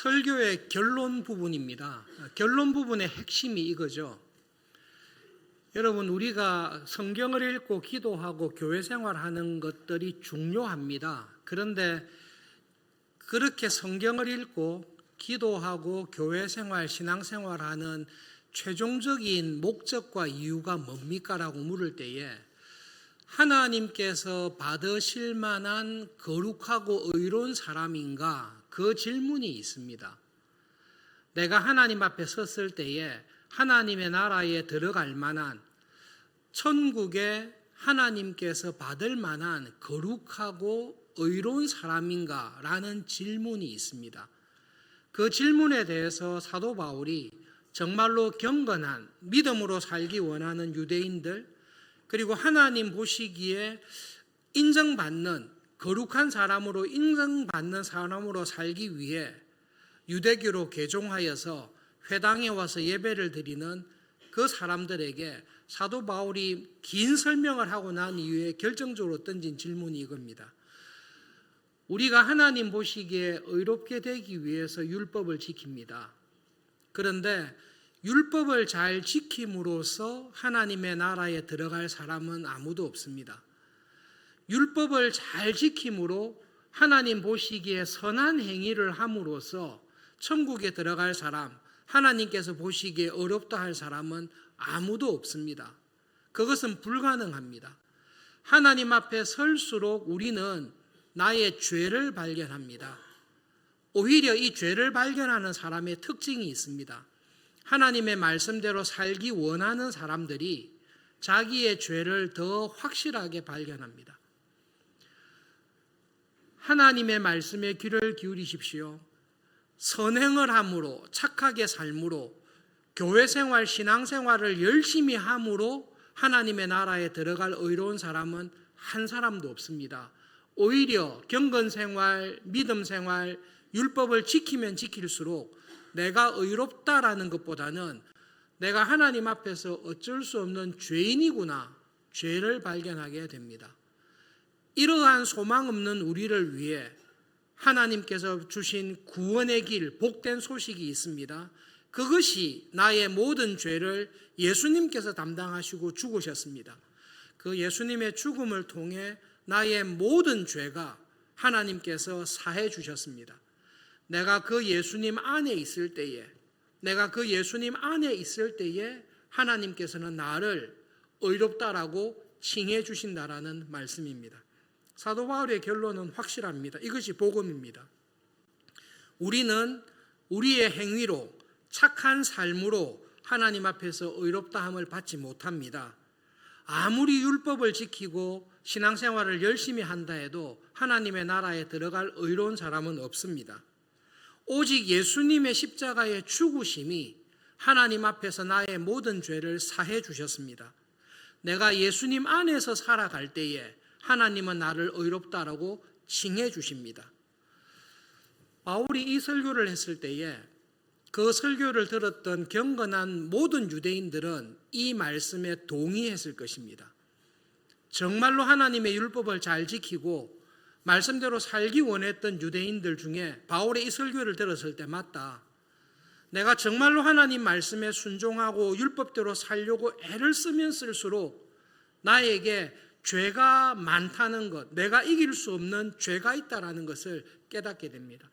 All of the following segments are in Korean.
설교의 결론 부분입니다. 결론 부분의 핵심이 이거죠. 여러분, 우리가 성경을 읽고 기도하고 교회 생활하는 것들이 중요합니다. 그런데 그렇게 성경을 읽고 기도하고 교회 생활, 신앙 생활하는 최종적인 목적과 이유가 뭡니까? 라고 물을 때에 하나님께서 받으실 만한 거룩하고 의로운 사람인가? 그 질문이 있습니다. 내가 하나님 앞에 섰을 때에 하나님의 나라에 들어갈 만한, 천국에 하나님께서 받을 만한 거룩하고 의로운 사람인가? 라는 질문이 있습니다. 그 질문에 대해서 사도 바울이 정말로 경건한 믿음으로 살기 원하는 유대인들, 그리고 하나님 보시기에 인정받는 거룩한 사람으로 인정받는 사람으로 살기 위해 유대교로 개종하여서 회당에 와서 예배를 드리는 그 사람들에게 사도 바울이 긴 설명을 하고 난 이후에 결정적으로 던진 질문이 이겁니다. 우리가 하나님 보시기에 의롭게 되기 위해서 율법을 지킵니다. 그런데 율법을 잘 지킴으로써 하나님의 나라에 들어갈 사람은 아무도 없습니다. 율법을 잘 지킴으로 하나님 보시기에 선한 행위를 함으로써 천국에 들어갈 사람, 하나님께서 보시기에 어렵다 할 사람은 아무도 없습니다. 그것은 불가능합니다. 하나님 앞에 설수록 우리는 나의 죄를 발견합니다. 오히려 이 죄를 발견하는 사람의 특징이 있습니다. 하나님의 말씀대로 살기 원하는 사람들이 자기의 죄를 더 확실하게 발견합니다. 하나님의 말씀에 귀를 기울이십시오. 선행을 함으로, 착하게 삶으로, 교회 생활, 신앙 생활을 열심히 함으로 하나님의 나라에 들어갈 의로운 사람은 한 사람도 없습니다. 오히려 경건 생활, 믿음 생활, 율법을 지키면 지킬수록 내가 의롭다라는 것보다는 내가 하나님 앞에서 어쩔 수 없는 죄인이구나, 죄를 발견하게 됩니다. 이러한 소망 없는 우리를 위해 하나님께서 주신 구원의 길, 복된 소식이 있습니다. 그것이 나의 모든 죄를 예수님께서 담당하시고 죽으셨습니다. 그 예수님의 죽음을 통해 나의 모든 죄가 하나님께서 사해 주셨습니다. 내가 그 예수님 안에 있을 때에, 하나님께서는 나를 의롭다라고 칭해 주신다라는 말씀입니다. 사도 바울의 결론은 확실합니다. 이것이 복음입니다. 우리는 우리의 행위로, 착한 삶으로 하나님 앞에서 의롭다함을 받지 못합니다. 아무리 율법을 지키고 신앙생활을 열심히 한다 해도 하나님의 나라에 들어갈 의로운 사람은 없습니다. 오직 예수님의 십자가의 죽으심이 하나님 앞에서 나의 모든 죄를 사해 주셨습니다. 내가 예수님 안에서 살아갈 때에 하나님은 나를 의롭다라고 칭해 주십니다. 바울이 이 설교를 했을 때에 그 설교를 들었던 경건한 모든 유대인들은 이 말씀에 동의했을 것입니다. 정말로 하나님의 율법을 잘 지키고 말씀대로 살기 원했던 유대인들 중에 바울의 이 설교를 들었을 때 맞다, 내가 정말로 하나님 말씀에 순종하고 율법대로 살려고 애를 쓰면 쓸수록 나에게 죄가 많다는 것, 내가 이길 수 없는 죄가 있다는 것을 깨닫게 됩니다.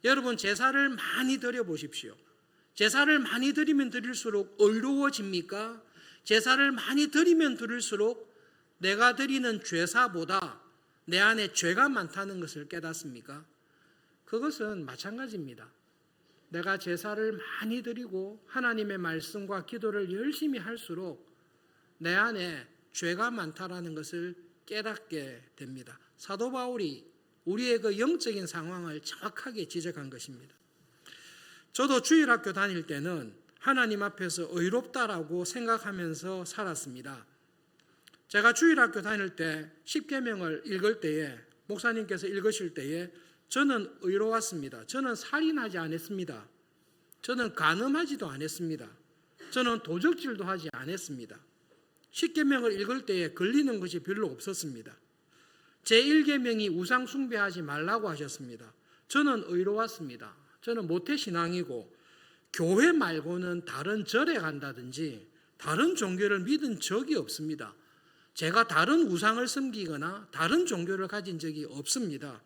여러분, 제사를 많이 드려 보십시오. 제사를 많이 드리면 드릴수록 의로워집니까? 제사를 많이 드리면 드릴수록 내가 드리는 죄사보다 내 안에 죄가 많다는 것을 깨닫습니까? 그것은 마찬가지입니다. 내가 제사를 많이 드리고 하나님의 말씀과 기도를 열심히 할수록 내 안에 죄가 많다라는 것을 깨닫게 됩니다. 사도 바울이 우리의 그 영적인 상황을 정확하게 지적한 것입니다. 저도 주일학교 다닐 때는 하나님 앞에서 의롭다라고 생각하면서 살았습니다. 제가 주일학교 다닐 때 십계명을 읽을 때에, 목사님께서 읽으실 때에 저는 의로웠습니다. 저는 살인하지 않았습니다. 저는 간음하지도 않았습니다. 저는 도적질도 하지 않았습니다. 십계명을 읽을 때에 걸리는 것이 별로 없었습니다. 제1계명이 우상 숭배하지 말라고 하셨습니다. 저는 의로웠습니다. 저는 모태신앙이고 교회 말고는 다른 절에 간다든지 다른 종교를 믿은 적이 없습니다. 제가 다른 우상을 섬기거나 다른 종교를 가진 적이 없습니다.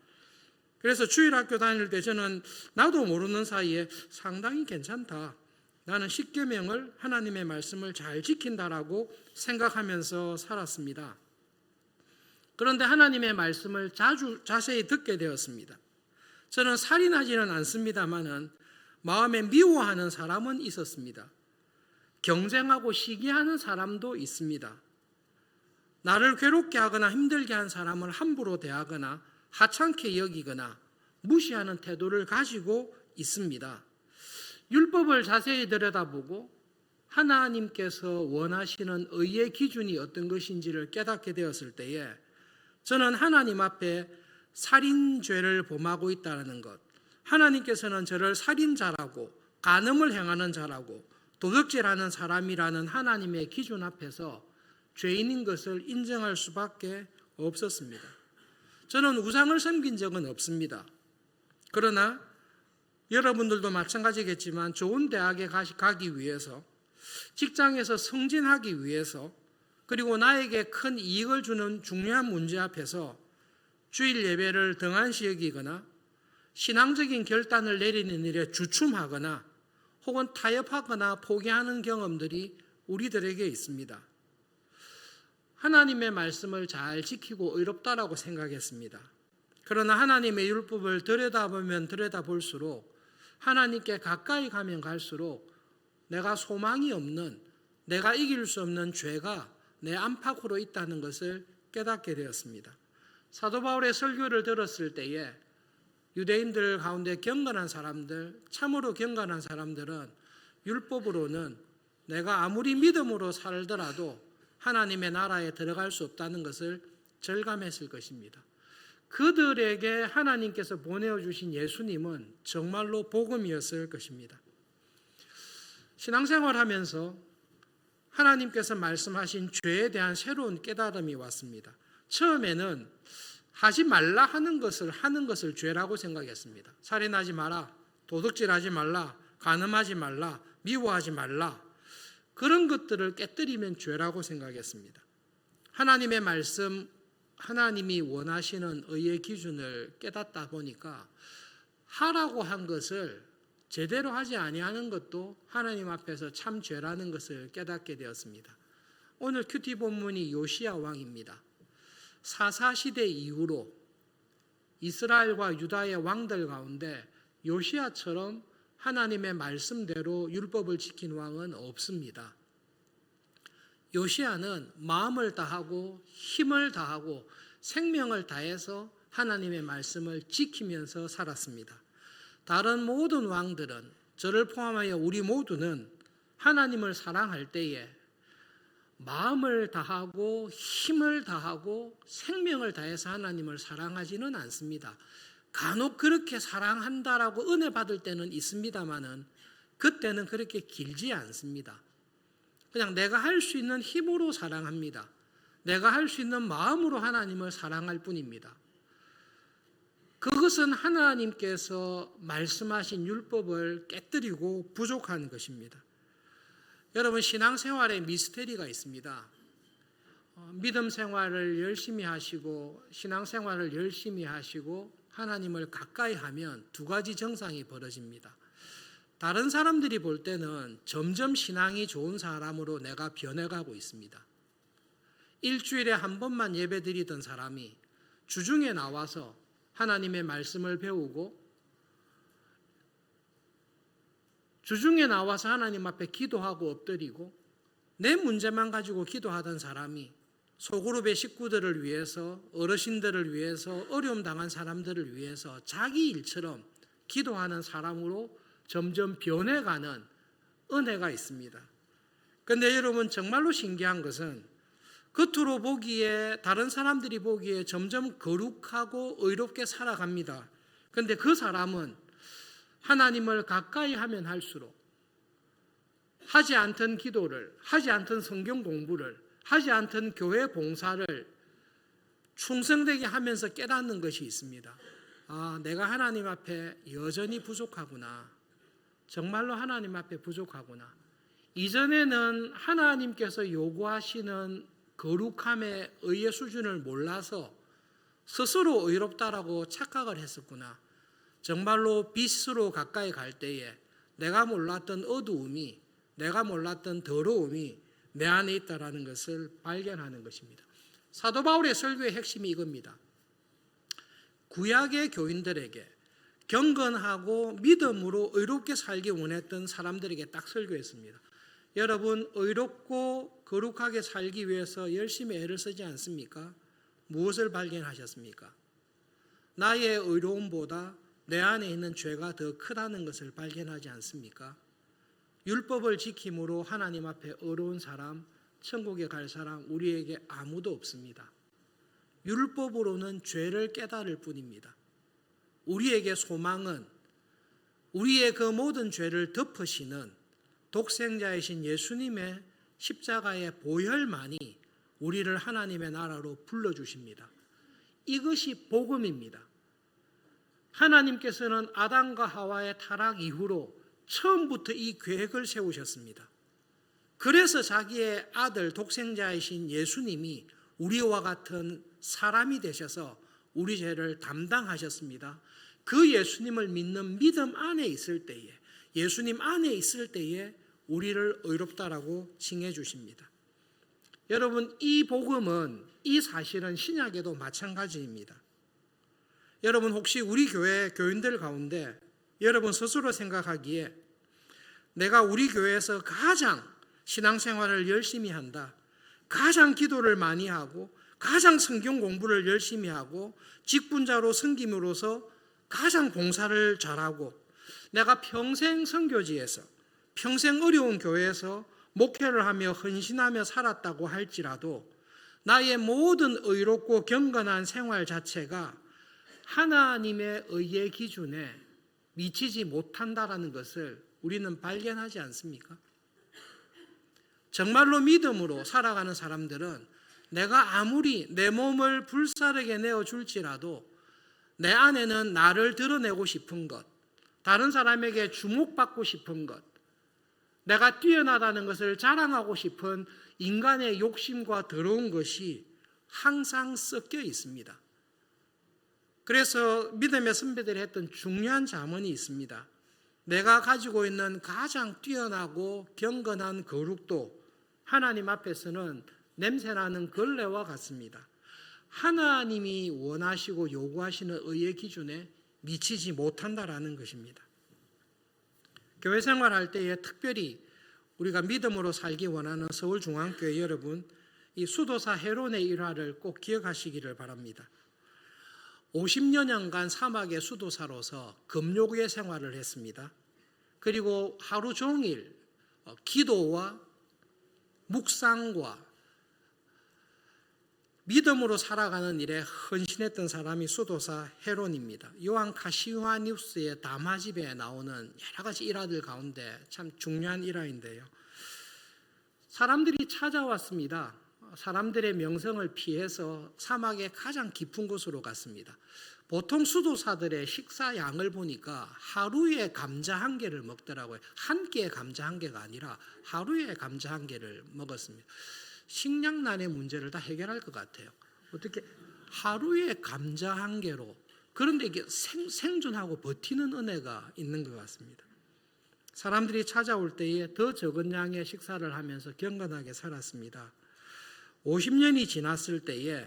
그래서 주일학교 다닐 때 저는 나도 모르는 사이에 상당히 괜찮다. 나는 십계명을 하나님의 말씀을 잘 지킨다라고 생각하면서 살았습니다. 그런데 하나님의 말씀을 자세히 듣게 되었습니다. 저는 살인하지는 않습니다만은 마음에 미워하는 사람은 있었습니다. 경쟁하고 시기하는 사람도 있습니다. 나를 괴롭게 하거나 힘들게 한 사람을 함부로 대하거나 하찮게 여기거나 무시하는 태도를 가지고 있습니다. 율법을 자세히 들여다보고 하나님께서 원하시는 의의 기준이 어떤 것인지를 깨닫게 되었을 때에 저는 하나님 앞에 살인죄를 범하고 있다는 것, 하나님께서는 저를 살인자라고 간음을 행하는 자라고 도둑질하는 사람이라는 하나님의 기준 앞에서 죄인인 것을 인정할 수밖에 없었습니다. 저는 우상을 섬긴 적은 없습니다. 그러나 여러분들도 마찬가지겠지만 좋은 대학에 가기 위해서, 직장에서 승진하기 위해서, 그리고 나에게 큰 이익을 주는 중요한 문제 앞에서 주일 예배를 등한시 여기거나 신앙적인 결단을 내리는 일에 주춤하거나 혹은 타협하거나 포기하는 경험들이 우리들에게 있습니다. 하나님의 말씀을 잘 지키고 의롭다라고 생각했습니다. 그러나 하나님의 율법을 들여다보면 들여다볼수록 하나님께 가까이 가면 갈수록 내가 소망이 없는, 내가 이길 수 없는 죄가 내 안팎으로 있다는 것을 깨닫게 되었습니다. 사도 바울의 설교를 들었을 때에 유대인들 가운데 경건한 사람들, 참으로 경건한 사람들은 율법으로는 내가 아무리 믿음으로 살더라도 하나님의 나라에 들어갈 수 없다는 것을 절감했을 것입니다. 그들에게 하나님께서 보내주신 예수님은 정말로 복음이었을 것입니다. 신앙생활하면서 하나님께서 말씀하신 죄에 대한 새로운 깨달음이 왔습니다. 처음에는 하지 말라 하는 것을 죄라고 생각했습니다. 살인하지 마라, 도둑질하지 말라, 간음하지 말라, 미워하지 말라, 그런 것들을 깨뜨리면 죄라고 생각했습니다. 하나님의 말씀, 하나님이 원하시는 의의 기준을 깨닫다 보니까 하라고 한 것을 제대로 하지 아니하는 것도 하나님 앞에서 참 죄라는 것을 깨닫게 되었습니다. 오늘 큐티 본문이 요시야 왕입니다. 사사시대 이후로 이스라엘과 유다의 왕들 가운데 요시야처럼 하나님의 말씀대로 율법을 지킨 왕은 없습니다. 요시야는 마음을 다하고 힘을 다하고 생명을 다해서 하나님의 말씀을 지키면서 살았습니다. 다른 모든 왕들은, 저를 포함하여 우리 모두는 하나님을 사랑할 때에 마음을 다하고 힘을 다하고 생명을 다해서 하나님을 사랑하지는 않습니다. 간혹 그렇게 사랑한다라고 은혜 받을 때는 있습니다만은 그때는 그렇게 길지 않습니다. 그냥 내가 할 수 있는 힘으로 사랑합니다. 내가 할 수 있는 마음으로 하나님을 사랑할 뿐입니다. 그것은 하나님께서 말씀하신 율법을 깨뜨리고 부족한 것입니다. 여러분, 신앙생활에 미스테리가 있습니다. 믿음 생활을 열심히 하시고 신앙생활을 열심히 하시고 하나님을 가까이 하면 두 가지 정상이 벌어집니다. 다른 사람들이 볼 때는 점점 신앙이 좋은 사람으로 내가 변해가고 있습니다. 일주일에 한 번만 예배드리던 사람이 주중에 나와서 하나님의 말씀을 배우고 주중에 나와서 하나님 앞에 기도하고 엎드리고 내 문제만 가지고 기도하던 사람이 소그룹의 식구들을 위해서, 어르신들을 위해서, 어려움 당한 사람들을 위해서 자기 일처럼 기도하는 사람으로 점점 변해가는 은혜가 있습니다. 그런데 여러분, 정말로 신기한 것은 겉으로 보기에, 다른 사람들이 보기에 점점 거룩하고 의롭게 살아갑니다. 그런데 그 사람은 하나님을 가까이 하면 할수록 하지 않던 기도를, 하지 않던 성경 공부를, 하지 않던 교회 봉사를 충성되게 하면서 깨닫는 것이 있습니다. 내가 하나님 앞에 여전히 부족하구나. 정말로 하나님 앞에 부족하구나. 이전에는 하나님께서 요구하시는 거룩함의 의의 수준을 몰라서 스스로 의롭다라고 착각을 했었구나. 정말로 빛으로 가까이 갈 때에 내가 몰랐던 어두움이, 내가 몰랐던 더러움이 내 안에 있다라는 것을 발견하는 것입니다. 사도 바울의 설교의 핵심이 이겁니다. 구약의 교인들에게 경건하고 믿음으로 의롭게 살기 원했던 사람들에게 딱 설교했습니다. 여러분, 의롭고 거룩하게 살기 위해서 열심히 애를 쓰지 않습니까? 무엇을 발견하셨습니까? 나의 의로움보다 내 안에 있는 죄가 더 크다는 것을 발견하지 않습니까? 율법을 지킴으로 하나님 앞에 의로운 사람, 천국에 갈 사람 우리에게 아무도 없습니다. 율법으로는 죄를 깨달을 뿐입니다. 우리에게 소망은 우리의 그 모든 죄를 덮으시는 독생자이신 예수님의 십자가의 보혈만이 우리를 하나님의 나라로 불러주십니다. 이것이 복음입니다. 하나님께서는 아담과 하와의 타락 이후로 처음부터 이 계획을 세우셨습니다. 그래서 자기의 아들 독생자이신 예수님이 우리와 같은 사람이 되셔서 우리 죄를 담당하셨습니다. 그 예수님을 믿는 믿음 안에 있을 때에, 예수님 안에 있을 때에 우리를 의롭다라고 칭해 주십니다. 여러분, 이 복음은, 이 사실은 신약에도 마찬가지입니다. 여러분, 혹시 우리 교회 교인들 가운데 여러분 스스로 생각하기에 내가 우리 교회에서 가장 신앙생활을 열심히 한다, 가장 기도를 많이 하고 가장 성경 공부를 열심히 하고 직분자로 섬김으로써 가장 봉사를 잘하고 내가 평생 선교지에서 평생 어려운 교회에서 목회를 하며 헌신하며 살았다고 할지라도 나의 모든 의롭고 경건한 생활 자체가 하나님의 의의 기준에 미치지 못한다라는 것을 우리는 발견하지 않습니까? 정말로 믿음으로 살아가는 사람들은 내가 아무리 내 몸을 불사르게 내어줄지라도 내 안에는 나를 드러내고 싶은 것, 다른 사람에게 주목받고 싶은 것, 내가 뛰어나다는 것을 자랑하고 싶은 인간의 욕심과 더러운 것이 항상 섞여 있습니다. 그래서 믿음의 선배들이 했던 중요한 잠언이 있습니다. 내가 가지고 있는 가장 뛰어나고 경건한 거룩도 하나님 앞에서는 냄새나는 걸레와 같습니다. 하나님이 원하시고 요구하시는 의의 기준에 미치지 못한다라는 것입니다. 교회 생활할 때에 특별히 우리가 믿음으로 살기 원하는 서울중앙교회 여러분, 이 수도사 헤론의 일화를 꼭 기억하시기를 바랍니다. 50여년간 사막의 수도사로서 금요교회 생활을 했습니다. 그리고 하루 종일 기도와 묵상과 믿음으로 살아가는 일에 헌신했던 사람이 수도사 헤론입니다. 요한 카시와니우스의 담화집에 나오는 여러 가지 일화들 가운데 참 중요한 일화인데요. 사람들이 찾아왔습니다. 사람들의 명성을 피해서 사막의 가장 깊은 곳으로 갔습니다. 보통 수도사들의 식사 양을 보니까 하루에 감자 한 개를 먹더라고요. 한 끼에 감자 한 개가 아니라 하루에 감자 한 개를 먹었습니다. 식량난의 문제를 다 해결할 것 같아요. 어떻게 하루에 감자 한 개로, 그런데 이게 생존하고 버티는 은혜가 있는 것 같습니다. 사람들이 찾아올 때에 더 적은 양의 식사를 하면서 경건하게 살았습니다. 50년이 지났을 때에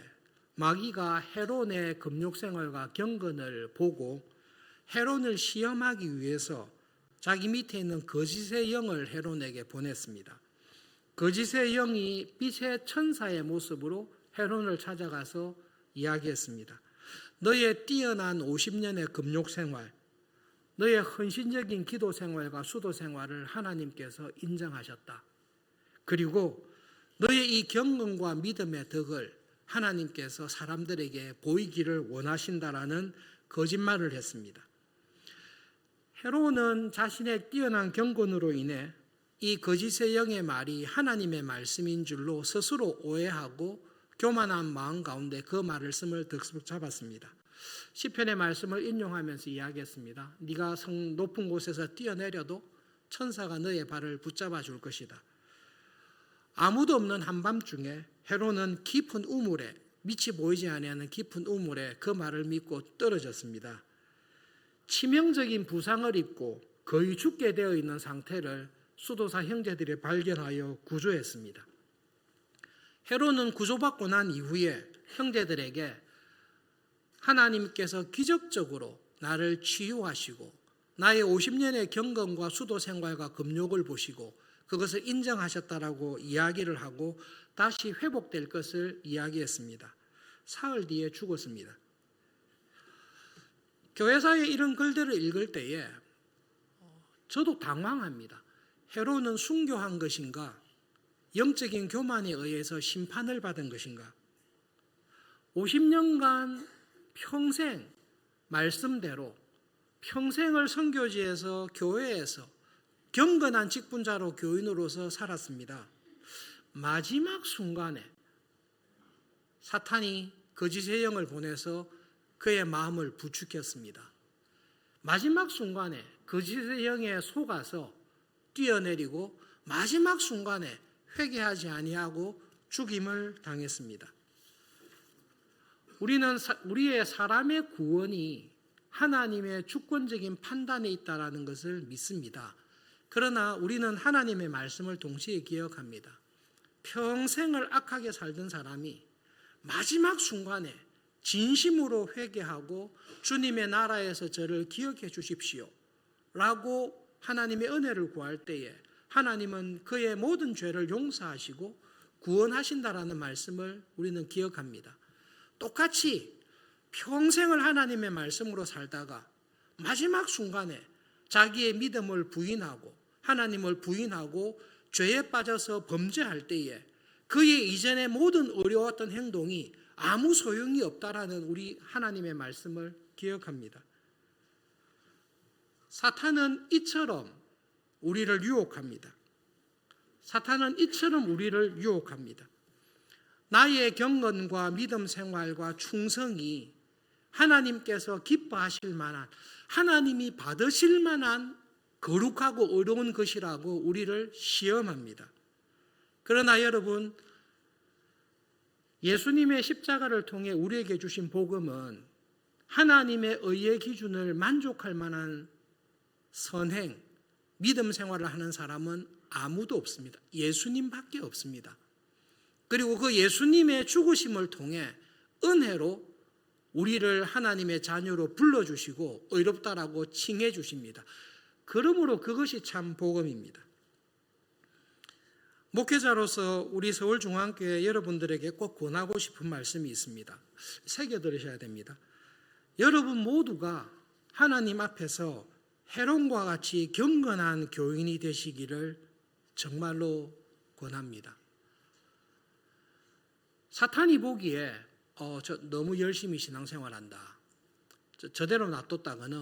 마귀가 헤론의 금욕생활과 경건을 보고 헤론을 시험하기 위해서 자기 밑에 있는 거짓의 영을 헤론에게 보냈습니다. 거짓의 영이 빛의 천사의 모습으로 헤론을 찾아가서 이야기했습니다. 너의 뛰어난 50년의 금욕생활, 너의 헌신적인 기도생활과 수도생활을 하나님께서 인정하셨다. 그리고 너의 이 경건과 믿음의 덕을 하나님께서 사람들에게 보이기를 원하신다라는 거짓말을 했습니다. 헤롯은 자신의 뛰어난 경건으로 인해 이 거짓의 영의 말이 하나님의 말씀인 줄로 스스로 오해하고 교만한 마음 가운데 그 말씀을 득습 잡았습니다. 시편의 말씀을 인용하면서 이야기했습니다. 네가 성 높은 곳에서 뛰어내려도 천사가 너의 발을 붙잡아 줄 것이다. 아무도 없는 한밤중에 헤롯은 깊은 우물에, 밑이 보이지 아니하는 깊은 우물에 그 말을 믿고 떨어졌습니다. 치명적인 부상을 입고 거의 죽게 되어 있는 상태를 수도사 형제들이 발견하여 구조했습니다. 헤롯은 구조받고 난 이후에 형제들에게 하나님께서 기적적으로 나를 치유하시고 나의 50년의 경건과 수도 생활과 금욕을 보시고 그것을 인정하셨다라고 이야기를 하고 다시 회복될 것을 이야기했습니다. 사흘 뒤에 죽었습니다. 교회사에 이런 글들을 읽을 때에 저도 당황합니다. 헤롯은 순교한 것인가? 영적인 교만에 의해서 심판을 받은 것인가? 50년간 평생 말씀대로 평생을 선교지에서 교회에서 경건한 직분자로 교인으로서 살았습니다. 마지막 순간에 사탄이 거짓의 영을 보내서 그의 마음을 부추겼습니다. 마지막 순간에 거짓의 영에 속아서 뛰어내리고 마지막 순간에 회개하지 아니하고 죽임을 당했습니다. 우리는 우리의 사람의 구원이 하나님의 주권적인 판단에 있다는 것을 믿습니다. 그러나 우리는 하나님의 말씀을 동시에 기억합니다. 평생을 악하게 살던 사람이 마지막 순간에 진심으로 회개하고 주님의 나라에서 저를 기억해 주십시오 라고 하나님의 은혜를 구할 때에 하나님은 그의 모든 죄를 용서하시고 구원하신다라는 말씀을 우리는 기억합니다. 똑같이 평생을 하나님의 말씀으로 살다가 마지막 순간에 자기의 믿음을 부인하고 하나님을 부인하고 죄에 빠져서 범죄할 때에 그의 이전의 모든 어려웠던 행동이 아무 소용이 없다라는 우리 하나님의 말씀을 기억합니다. 사탄은 이처럼 우리를 유혹합니다. 사탄은 이처럼 우리를 유혹합니다. 나의 경건과 믿음 생활과 충성이 하나님께서 기뻐하실 만한, 하나님이 받으실 만한 거룩하고 어려운 것이라고 우리를 시험합니다. 그러나 여러분, 예수님의 십자가를 통해 우리에게 주신 복음은 하나님의 의의 기준을 만족할 만한 선행, 믿음 생활을 하는 사람은 아무도 없습니다. 예수님밖에 없습니다. 그리고 그 예수님의 죽으심을 통해 은혜로 우리를 하나님의 자녀로 불러주시고 의롭다라고 칭해 주십니다. 그러므로 그것이 참 복음입니다. 목회자로서 우리 서울중앙교회 여러분들에게 꼭 권하고 싶은 말씀이 있습니다. 새겨 들으셔야 됩니다. 여러분 모두가 하나님 앞에서 헤롯과 같이 경건한 교인이 되시기를 정말로 권합니다. 사탄이 보기에 저 너무 열심히 신앙생활한다, 저대로 놔뒀다가는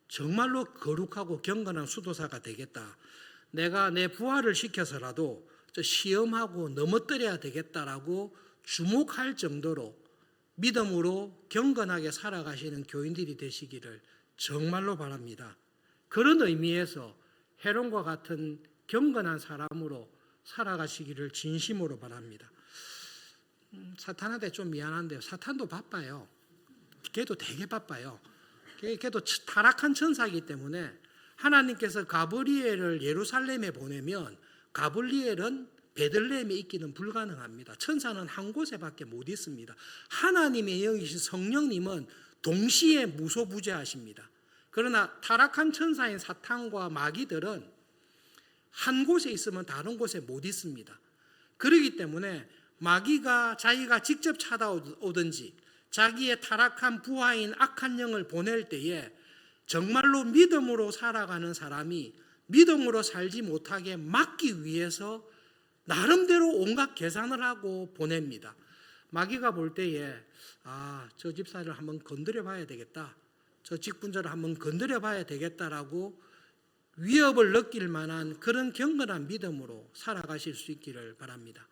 정말로 거룩하고 경건한 수도사가 되겠다, 내가 내 부하를 시켜서라도 시험하고 넘어뜨려야 되겠다라고 주목할 정도로 믿음으로 경건하게 살아가시는 교인들이 되시기를 정말로 바랍니다. 그런 의미에서 헤롯과 같은 경건한 사람으로 살아가시기를 진심으로 바랍니다. 사탄한테 좀 미안한데요. 사탄도 바빠요. 걔도 되게 바빠요. 걔도 타락한 천사이기 때문에 하나님께서 가브리엘을 예루살렘에 보내면 가브리엘은 베들레헴에 있기는 불가능합니다. 천사는 한 곳에밖에 못 있습니다. 하나님의 영이신 성령님은 동시에 무소부재하십니다. 그러나 타락한 천사인 사탄과 마귀들은 한 곳에 있으면 다른 곳에 못 있습니다. 그렇기 때문에 마귀가 자기가 직접 찾아오든지 자기의 타락한 부하인 악한 영을 보낼 때에 정말로 믿음으로 살아가는 사람이 믿음으로 살지 못하게 막기 위해서 나름대로 온갖 계산을 하고 보냅니다. 마귀가 볼 때에 저 집사를 한번 건드려 봐야 되겠다, 저 직분자를 한번 건드려 봐야 되겠다라고 위협을 느낄 만한 그런 경건한 믿음으로 살아가실 수 있기를 바랍니다.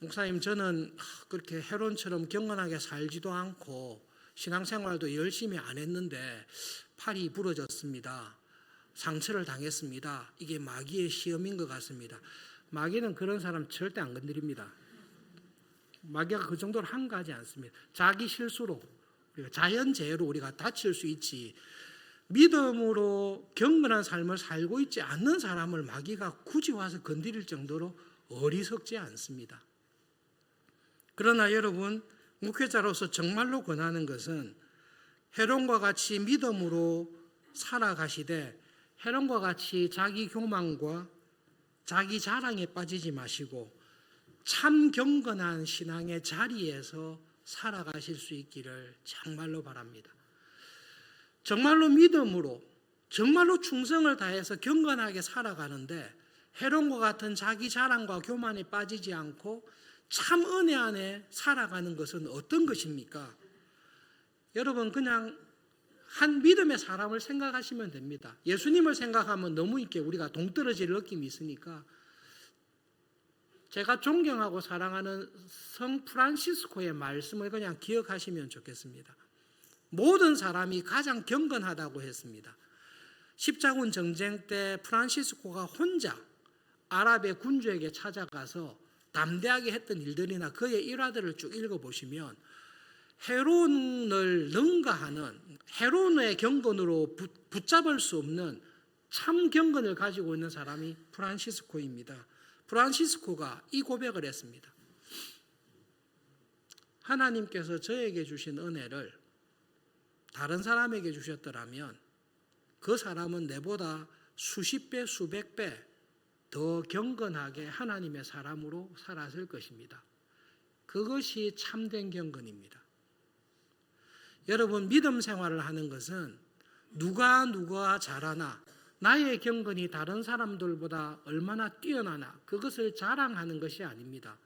목사님, 저는 그렇게 헤롯처럼 경건하게 살지도 않고 신앙생활도 열심히 안 했는데 팔이 부러졌습니다. 상처를 당했습니다. 이게 마귀의 시험인 것 같습니다. 마귀는 그런 사람 절대 안 건드립니다. 마귀가 그 정도로 한가하지 않습니다. 자기 실수로, 우리가 자연재해로 우리가 다칠 수 있지, 믿음으로 경건한 삶을 살고 있지 않는 사람을 마귀가 굳이 와서 건드릴 정도로 어리석지 않습니다. 그러나 여러분, 목회자로서 정말로 권하는 것은 헤론과 같이 믿음으로 살아가시되 헤론과 같이 자기 교만과 자기 자랑에 빠지지 마시고 참 경건한 신앙의 자리에서 살아가실 수 있기를 정말로 바랍니다. 정말로 믿음으로, 정말로 충성을 다해서 경건하게 살아가는데 헤론과 같은 자기 자랑과 교만에 빠지지 않고 참 은혜 안에 살아가는 것은 어떤 것입니까? 여러분, 그냥 한 믿음의 사람을 생각하시면 됩니다. 예수님을 생각하면 너무 이렇게 우리가 동떨어질 느낌이 있으니까 제가 존경하고 사랑하는 성 프란시스코의 말씀을 그냥 기억하시면 좋겠습니다. 모든 사람이 가장 경건하다고 했습니다. 십자군 전쟁 때 프란시스코가 혼자 아랍의 군주에게 찾아가서 담대하게 했던 일들이나 그의 일화들을 쭉 읽어보시면 헤론을 능가하는, 헤론의 경건으로 붙잡을 수 없는 참 경건을 가지고 있는 사람이 프란시스코입니다. 프란시스코가 이 고백을 했습니다. 하나님께서 저에게 주신 은혜를 다른 사람에게 주셨더라면 그 사람은 내보다 수십 배, 수백 배 더 경건하게 하나님의 사람으로 살았을 것입니다. 그것이 참된 경건입니다. 여러분, 믿음 생활을 하는 것은 누가 잘하나, 나의 경건이 다른 사람들보다 얼마나 뛰어나나 그것을 자랑하는 것이 아닙니다.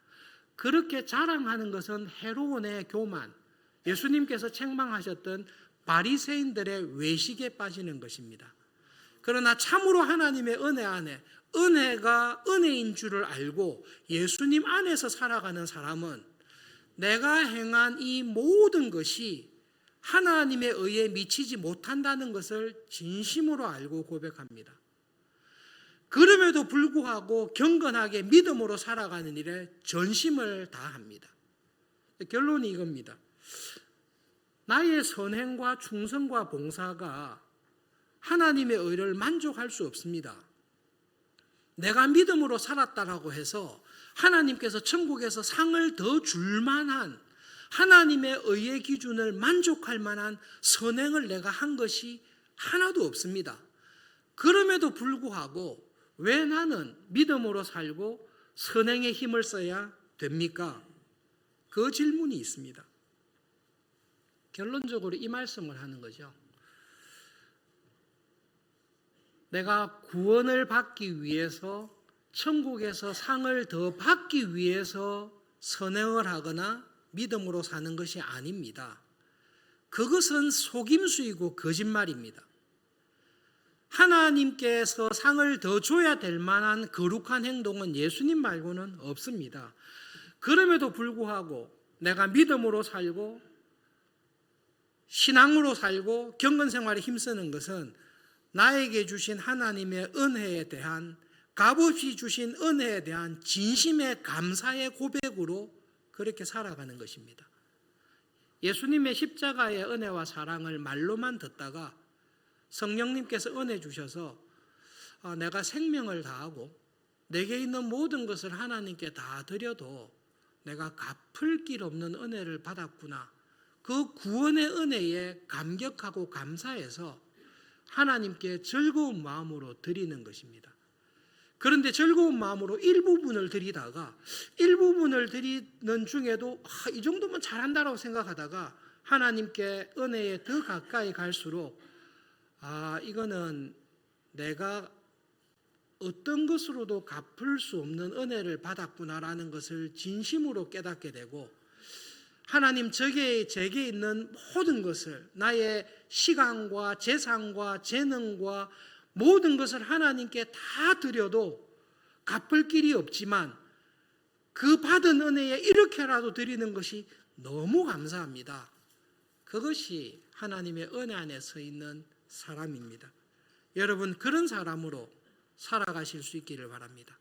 그렇게 자랑하는 것은 헤롯의 교만, 예수님께서 책망하셨던 바리새인들의 외식에 빠지는 것입니다. 그러나 참으로 하나님의 은혜 안에 은혜가 은혜인 줄을 알고 예수님 안에서 살아가는 사람은 내가 행한 이 모든 것이 하나님의 의에 미치지 못한다는 것을 진심으로 알고 고백합니다. 그럼에도 불구하고 경건하게 믿음으로 살아가는 일에 전심을 다합니다. 결론이 이겁니다. 나의 선행과 충성과 봉사가 하나님의 의를 만족할 수 없습니다. 내가 믿음으로 살았다라고 해서 하나님께서 천국에서 상을 더 줄 만한, 하나님의 의의 기준을 만족할 만한 선행을 내가 한 것이 하나도 없습니다. 그럼에도 불구하고 왜 나는 믿음으로 살고 선행의 힘을 써야 됩니까? 그 질문이 있습니다. 결론적으로 이 말씀을 하는 거죠. 내가 구원을 받기 위해서, 천국에서 상을 더 받기 위해서 선행을 하거나 믿음으로 사는 것이 아닙니다. 그것은 속임수이고 거짓말입니다. 하나님께서 상을 더 줘야 될 만한 거룩한 행동은 예수님 말고는 없습니다. 그럼에도 불구하고 내가 믿음으로 살고 신앙으로 살고 경건생활에 힘쓰는 것은 나에게 주신 하나님의 은혜에 대한, 값없이 주신 은혜에 대한 진심의 감사의 고백으로 그렇게 살아가는 것입니다. 예수님의 십자가의 은혜와 사랑을 말로만 듣다가 성령님께서 은혜 주셔서 내가 생명을 다하고 내게 있는 모든 것을 하나님께 다 드려도 내가 갚을 길 없는 은혜를 받았구나. 그 구원의 은혜에 감격하고 감사해서 하나님께 즐거운 마음으로 드리는 것입니다. 그런데 즐거운 마음으로 일부분을 드리다가 일부분을 드리는 중에도 이 정도면 잘한다라고 생각하다가 하나님께 은혜에 더 가까이 갈수록 이거는 내가 어떤 것으로도 갚을 수 없는 은혜를 받았구나라는 것을 진심으로 깨닫게 되고, 하나님 제게 있는 모든 것을, 나의 시간과 재산과 재능과 모든 것을 하나님께 다 드려도 갚을 길이 없지만 그 받은 은혜에 이렇게라도 드리는 것이 너무 감사합니다. 그것이 하나님의 은혜 안에 서 있는 사람입니다. 여러분, 그런 사람으로 살아가실 수 있기를 바랍니다.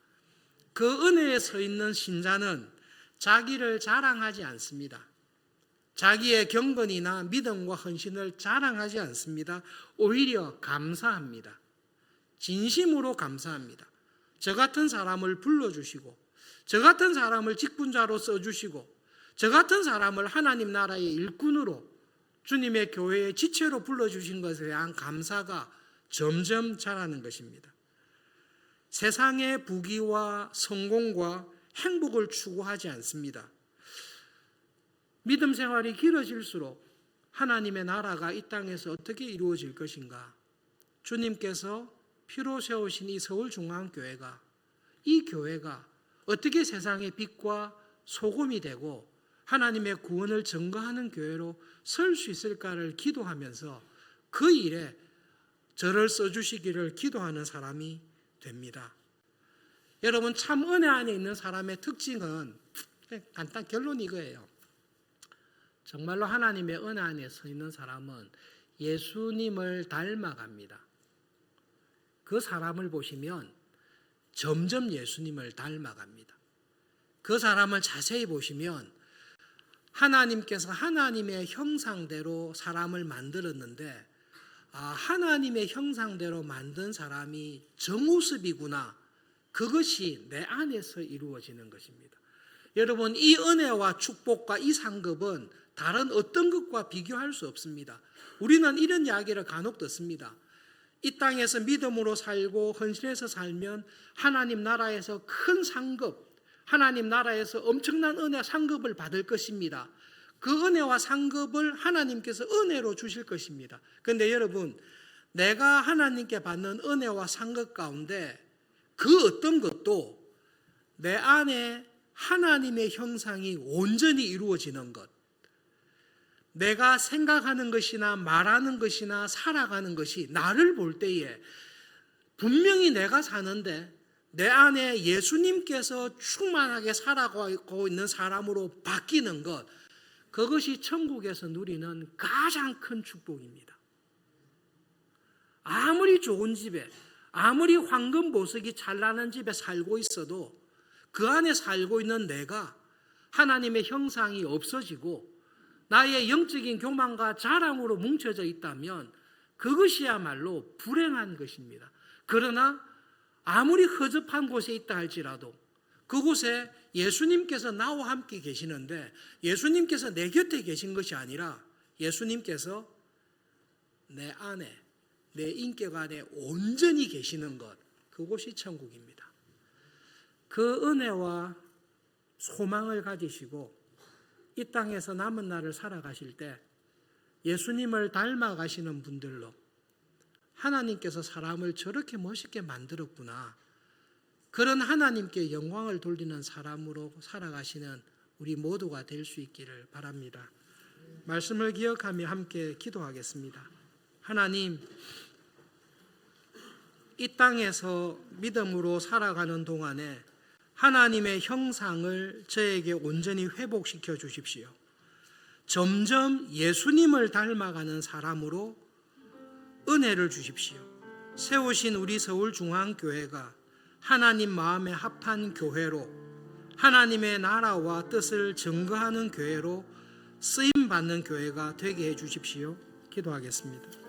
그 은혜에 서 있는 신자는 자기를 자랑하지 않습니다. 자기의 경건이나 믿음과 헌신을 자랑하지 않습니다. 오히려 감사합니다. 진심으로 감사합니다. 저 같은 사람을 불러주시고, 저 같은 사람을 직분자로 써주시고, 저 같은 사람을 하나님 나라의 일꾼으로 주님의 교회의 지체로 불러주신 것에 대한 감사가 점점 자라는 것입니다. 세상의 부귀와 성공과 행복을 추구하지 않습니다. 믿음 생활이 길어질수록 하나님의 나라가 이 땅에서 어떻게 이루어질 것인가? 주님께서 피로 세우신 이 서울중앙교회가, 이 교회가 어떻게 세상의 빛과 소금이 되고 하나님의 구원을 증거하는 교회로 설 수 있을까를 기도하면서 그 일에 저를 써주시기를 기도하는 사람이 됩니다. 여러분, 참 은혜 안에 있는 사람의 특징은 간단 결론이 이거예요. 정말로 하나님의 은혜 안에 서 있는 사람은 예수님을 닮아갑니다. 그 사람을 보시면 점점 예수님을 닮아갑니다. 그 사람을 자세히 보시면 하나님께서 하나님의 형상대로 사람을 만들었는데, 하나님의 형상대로 만든 사람이 저 모습이구나. 그것이 내 안에서 이루어지는 것입니다. 여러분, 이 은혜와 축복과 이 상급은 다른 어떤 것과 비교할 수 없습니다. 우리는 이런 이야기를 간혹 듣습니다. 이 땅에서 믿음으로 살고 헌신해서 살면 하나님 나라에서 큰 상급, 하나님 나라에서 엄청난 은혜 상급을 받을 것입니다. 그 은혜와 상급을 하나님께서 은혜로 주실 것입니다. 그런데 여러분, 내가 하나님께 받는 은혜와 상급 가운데 그 어떤 것도 내 안에 하나님의 형상이 온전히 이루어지는 것, 내가 생각하는 것이나 말하는 것이나 살아가는 것이 나를 볼 때에 분명히 내가 사는데 내 안에 예수님께서 충만하게 살아가고 있는 사람으로 바뀌는 것, 그것이 천국에서 누리는 가장 큰 축복입니다. 아무리 좋은 집에, 아무리 황금 보석이 찬란한 집에 살고 있어도 그 안에 살고 있는 내가 하나님의 형상이 없어지고 나의 영적인 교만과 자랑으로 뭉쳐져 있다면 그것이야말로 불행한 것입니다. 그러나 아무리 허접한 곳에 있다 할지라도 그곳에 예수님께서 나와 함께 계시는데, 예수님께서 내 곁에 계신 것이 아니라 예수님께서 내 안에, 내 인격 안에 온전히 계시는 것, 그곳이 천국입니다. 그 은혜와 소망을 가지시고 이 땅에서 남은 날을 살아가실 때 예수님을 닮아가시는 분들로, 하나님께서 사람을 저렇게 멋있게 만들었구나, 그런 하나님께 영광을 돌리는 사람으로 살아가시는 우리 모두가 될 수 있기를 바랍니다. 말씀을 기억하며 함께 기도하겠습니다. 하나님, 이 땅에서 믿음으로 살아가는 동안에 하나님의 형상을 저에게 온전히 회복시켜 주십시오. 점점 예수님을 닮아가는 사람으로 은혜를 주십시오. 세우신 우리 서울중앙교회가 하나님 마음에 합한 교회로, 하나님의 나라와 뜻을 증거하는 교회로 쓰임받는 교회가 되게 해 주십시오. 기도하겠습니다.